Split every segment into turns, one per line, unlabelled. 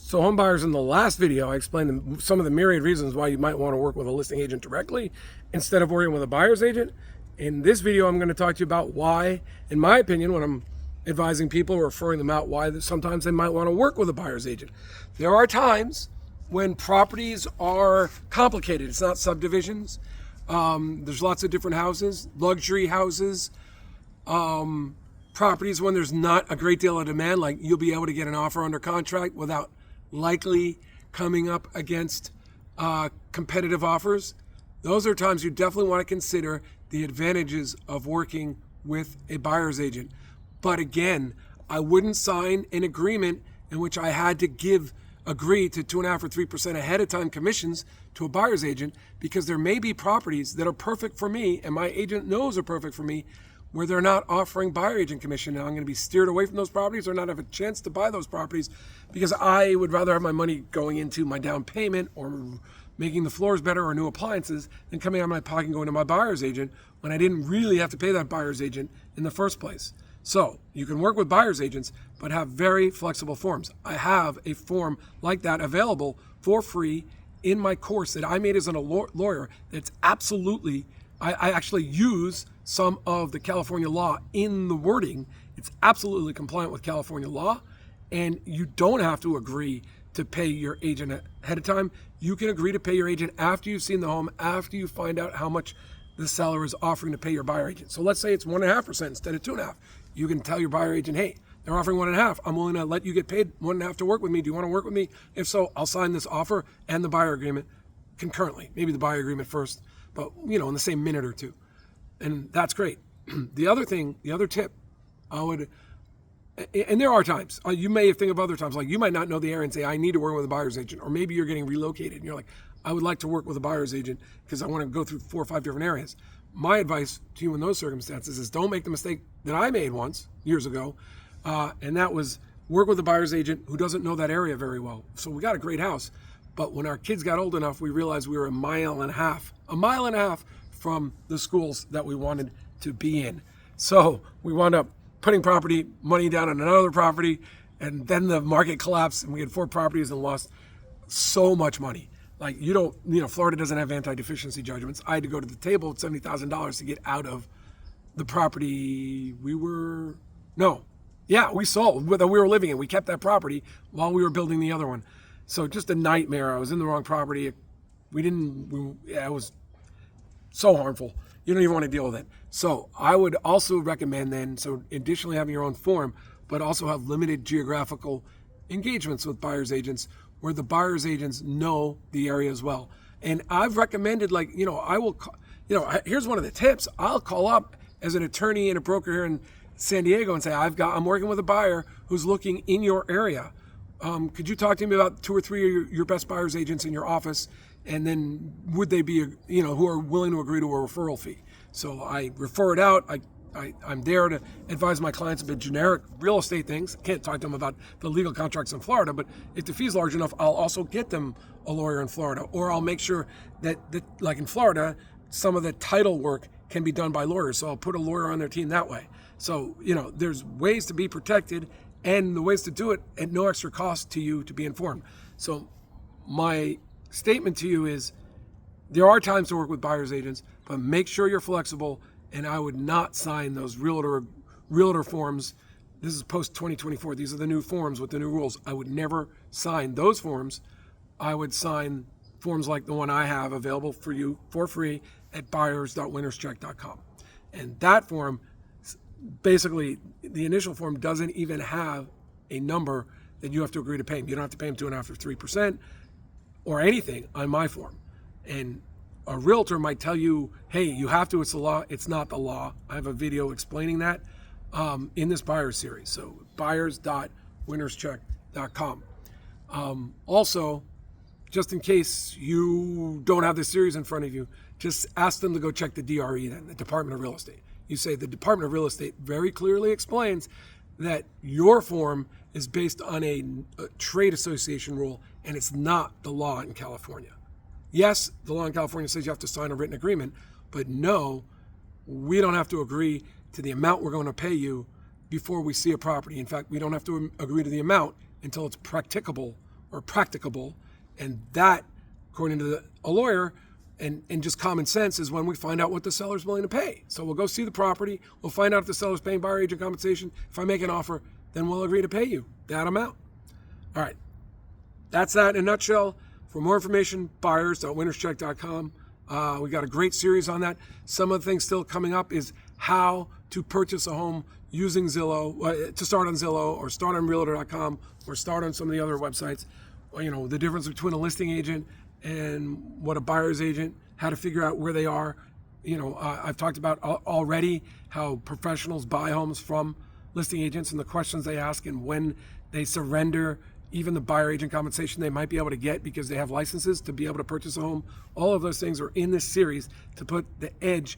So home buyers, in the last video, I explained some of the myriad reasons why you might want to work with a listing agent directly instead of working with a buyer's agent. In this video, I'm going to talk to you about why, in my opinion, when I'm advising people or referring them out, why sometimes they might want to work with a buyer's agent. There are times when properties are complicated. It's not subdivisions. There's lots of different houses, luxury houses, properties when there's not a great deal of demand, like you'll be able to get an offer under contract without likely coming up against competitive offers. Those are times you definitely want to consider the advantages of working with a buyer's agent. But again, I wouldn't sign an agreement in which I had to agree to 2.5 or 3% ahead of time commissions to a buyer's agent, because there may be properties that are perfect for me and my agent knows are perfect for me where they're not offering buyer agent commission. Now I'm going to be steered away from those properties or not have a chance to buy those properties because I would rather have my money going into my down payment or making the floors better or new appliances than coming out of my pocket and going to my buyer's agent when I didn't really have to pay that buyer's agent in the first place. So you can work with buyer's agents, but have very flexible forms. I have a form like that available for free in my course that I made as a lawyer. That's absolutely, I actually use some of the California law in the wording. It's absolutely compliant with California law, and you don't have to agree to pay your agent ahead of time. You can agree to pay your agent after you've seen the home, after you find out how much the seller is offering to pay your buyer agent. So let's say it's 1.5% instead of 2.5%. You can tell your buyer agent, hey, they're offering 1.5%. I'm willing to let you get paid 1.5% to work with me. Do you want to work with me? If so, I'll sign this offer and the buyer agreement concurrently. Maybe the buyer agreement first, but in the same minute or two. And that's great. The other tip, I would, and there are times, you may think of other times, like you might not know the area and say, I need to work with a buyer's agent, or maybe you're getting relocated and you're like, I would like to work with a buyer's agent because I want to go through 4 or 5 different areas. My advice to you in those circumstances is don't make the mistake that I made once, years ago, and that was work with a buyer's agent who doesn't know that area very well. So we got a great house, but when our kids got old enough, we realized we were a mile and a half from the schools that we wanted to be in. So we wound up putting money down on another property, and then the market collapsed and we had 4 properties and lost so much money. Like Florida doesn't have anti-deficiency judgments. I had to go to the table with $70,000 to get out of the property we sold that we were living in. We kept that property while we were building the other one. So just a nightmare. I was in the wrong property. It was so harmful. You don't even want to deal with it. So I would also recommend then, so additionally having your own form, but also have limited geographical engagements with buyer's agents where the buyer's agents know the area as well. And I've recommended, here's one of the tips. I'll call up as an attorney and a broker here in San Diego and say, I'm working with a buyer who's looking in your area. Could you talk to me about 2 or 3 of your best buyer's agents in your office? And then would they be, who are willing to agree to a referral fee? So I refer it out. I'm there to advise my clients about generic real estate things. Can't talk to them about the legal contracts in Florida, but if the fee's large enough, I'll also get them a lawyer in Florida. Or I'll make sure that like in Florida, some of the title work can be done by lawyers. So I'll put a lawyer on their team that way. So, there's ways to be protected and the ways to do it at no extra cost to you to be informed. So my statement to you is there are times to work with buyer's agents, but make sure you're flexible. And I would not sign those realtor forms. This is post 2024. These are the new forms with the new rules. I would never sign those forms. I would sign forms like the one I have available for you for free at buyers.winnerscheck.com. And that form, basically, the initial form doesn't even have a number that you have to agree to pay them. You don't have to pay them 2.5 or 3% or anything on my form. And a realtor might tell you, hey, you have to, it's the law. It's not the law. I have a video explaining that in this buyer series. So buyers.winnerscheck.com. Also, just in case you don't have this series in front of you, just ask them to go check the DRE then, the Department of Real Estate. You say the Department of Real Estate very clearly explains that your form is based on a trade association rule and it's not the law in California. Yes, the law in California says you have to sign a written agreement, but no, we don't have to agree to the amount we're going to pay you before we see a property. In fact, we don't have to agree to the amount until it's practicable or practicable. And that, according to a lawyer, and just common sense, is when we find out what the seller's willing to pay. So we'll go see the property. We'll find out if the seller's paying buyer agent compensation. If I make an offer, then we'll agree to pay you that amount. All right. That's that in a nutshell. For more information, buyers.winnerscheck.com. We got a great series on that. Some of the things still coming up is how to purchase a home using Zillow, to start on Zillow or start on Realtor.com or start on some of the other websites. You know, the difference between a listing agent and what a buyer's agent, how to figure out where they are. You know, I've talked about already how professionals buy homes from listing agents and the questions they ask and when they surrender even the buyer agent compensation they might be able to get because they have licenses to be able to purchase a home. All of those things are in this series to put the edge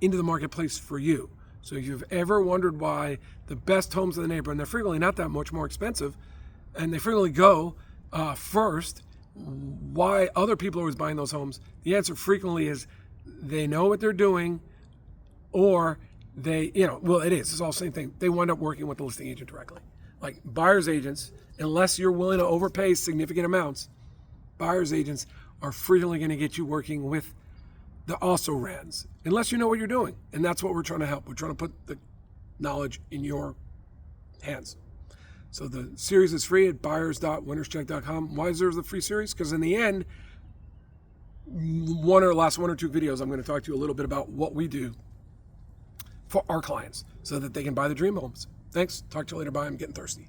into the marketplace for you. So if you've ever wondered why the best homes in the neighborhood, and they're frequently not that much more expensive, and they frequently go first, why other people are always buying those homes, the answer frequently is they know what they're doing, or they, it's all the same thing. They wind up working with the listing agent directly. Like buyer's agents, unless you're willing to overpay significant amounts, buyer's agents are frequently going to get you working with the also-rans, unless you know what you're doing. And that's what we're trying to help. We're trying to put the knowledge in your hands. So the series is free at buyers.winnerscheck.com. Why is there the free series? Because in the end, last one or two videos, I'm going to talk to you a little bit about what we do for our clients so that they can buy the dream homes. Thanks. Talk to you later. Bye. I'm getting thirsty.